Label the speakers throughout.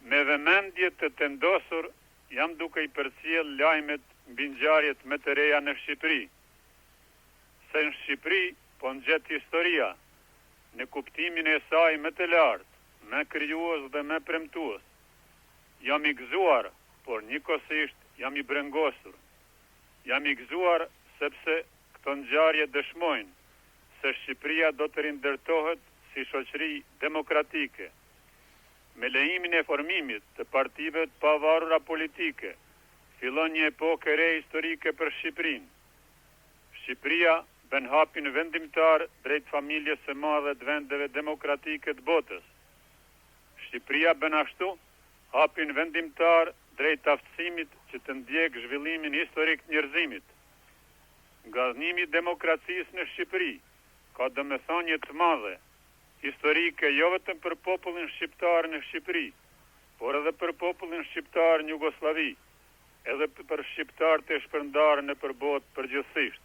Speaker 1: Me vëmendje të tendosur, jam duke I përcjell lajmet mbi ngjarjet më të reja në Shqipëri. Se në Shqipëri po ngjet historia, në kuptimin e saj më të lartë, më krijues dhe më premtues. Jam I gëzuar, por njëkohësisht jam I brengosur. Jam I gëzuar sepse këto ngjarje dëshmojnë se Shqipëria do të rindërtohet si shoqëri demokratike. Me lejimin e formimit të partive të pavarura politike, fillon një epokë e re historike për Shqipërinë. Shqipëria bën hapin vendimtar drejt familjes së madhe të vendeve demokratike të botës. Shqipëria bën ashtu hapin vendimtar drejt aftësimit që të ndjek zhvillimin historik të njerëzimit. Gazhnimi I demokracisë në Shqipëri ka domethënie të madhe historike jo vetëm për popullin shqiptar në Shqipëri, por edhe për popullin shqiptar në Jugosllavi, edhe për shqiptarët e shpërndarë në botë përgjithsisht.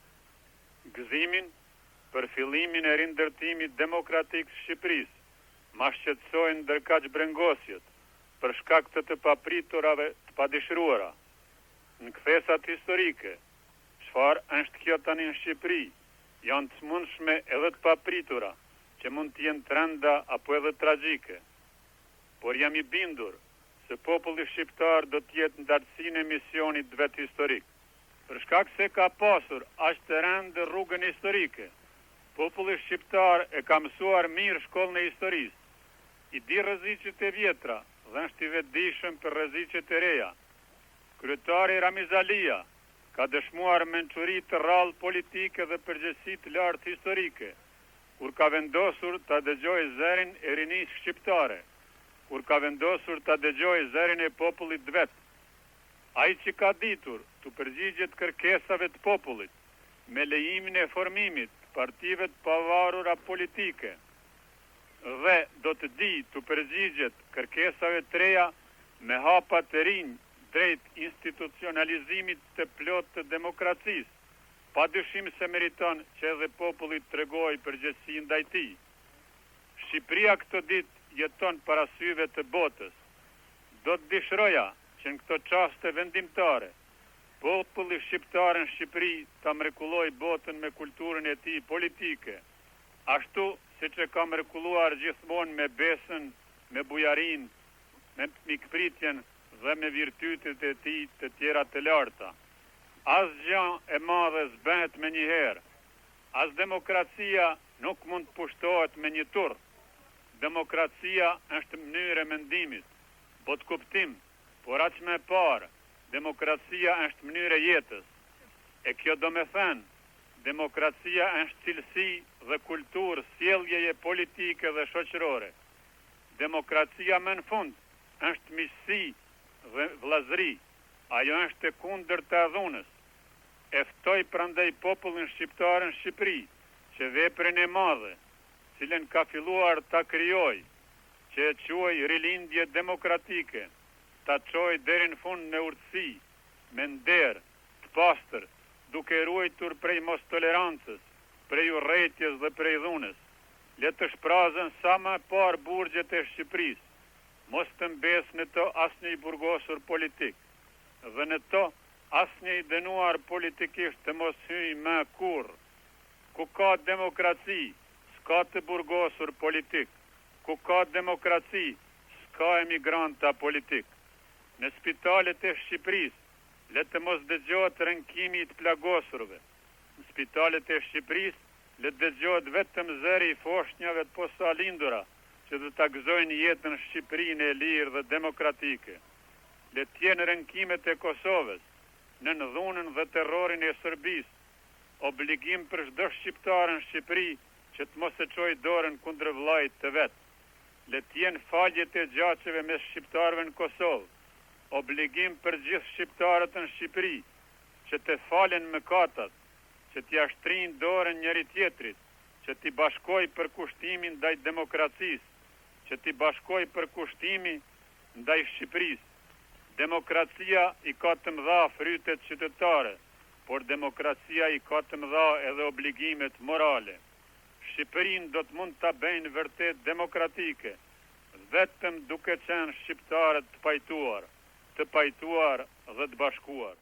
Speaker 1: Gëzimin për fillimin e rindërtimit demokratik të Shqipërisë, ma shqetësojnë ndërkaq brengosjet për shkak të papriturave të padëshiruara. Në kthesat historike, çfarë është kjo tani në Shqipëri, janë të mundshme edhe të papritura, që mund të jenë trenda apo edhe tragjike. Por jam I bindur se populli shqiptar do të jetë në dartësinë e misionit vet historik. Për shkak se ka pasur aq të rëndë rrugën historike, populli shqiptar e ka mësuar mirë shkollën e historisë. I di rreziqet e vjetra dhe është I vetëdijshëm për rreziqet e reja. Kryetari Ramiz Alia ka dëshmuar mençuri të rrallë politike dhe përgjegjësi të lartë historike, kur ka vendosur ta dëgjojë zërin e rinisë shqiptare, kur ka vendosur ta dëgjojë zërin e popullit vet. Ai që ka ditur të përgjigjet kërkesave të popullit, me lejimin e formimit të partive të pavarura politike, dhe do të di të përgjigjet kërkesave të reja me hapa të rinj drejt institucionalizimit të plot të demokracisë, pa dyshim se meriton që edhe populli të tregojë përgjegjësi ndaj tij. Shqipëria këto ditë jeton para syve të botës. Do të dëshiroja që në këto çaste vendimtare, populli shqiptar në Shqipëri ta mrekullojë botën me kulturën e tij politike, ashtu siç e ka mrekulluar gjithmonë me besën, me bujarinë, me mikpritjen dhe me virtytet e tij të tjera të larta. Asgjë e madhe s'bëhet me një herë. As demokracia nuk mund të pushtohet me një turr. Demokracia është mënyrë e mendimit, bot kuptim, por aq më e parë, demokracia është mënyrë e jetës. E kjo do me thënë, demokracia është cilësi dhe kulturë sjelljeje politike dhe shoqërore. Demokracia më në fund është miqësi dhe vllazëri. Ajo është e kundërta e dhunës. E ftoj prandaj popullin shqiptar në Shqipëri që veprën e madhe, cilën ka filluar ta krijojë, që e quaj rilindje demokratike, ta çojë deri në fund në urtësi, me nder, të pastër, duke ruajtur prej mos tolerancës, prej urrëties dhe prej dhunës. Le të shprazën sa më parë burgjet e Shqipërisë, mos të mbes në to asnjë burgosur politik, dhe në to asnjë I dënuar politikisht të mos hyjë më kurrë. Ku ka demokraci, s'ka të burgosur politik. Ku ka demokraci, s'ka emigranta politik. Në spitalet e Shqipërisë, le të mos dëgjohet rënkimi I të plagosurve. Në spitalet e Shqipërisë, le të dëgjohet vetëm zëri I foshnjave të posalindura, që do ta gëzojnë jetën në Shqipërinë e lirë dhe demokratike. Le të jenë rënkimet e Kosovës, në dhunën dhe terrorin e Serbisë, obligim për çdo shqiptar në Shqipëri që të mos e çojë dorën kundër vllajt të vet. Le të jenë faljet e gjaqeve mes shqiptarëve në Kosovë, obligim për gjithë shqiptarët në Shqipëri që të falen mëkatat, që t'i ashtrinë dorën njëri tjetrit, që t'i bashkojë për kushtimin ndaj demokracisë, që t'i bashkojë për kushtimin ndaj Shqipërisë. Demokracia I ka të mëdha frytet qytetare, por demokracia I ka të mëdha edhe obligimet morale. Shqipërinë do të mund ta bëjnë vërtet demokratike, vetëm duke qenë shqiptarët të pajtuar dhe të bashkuar.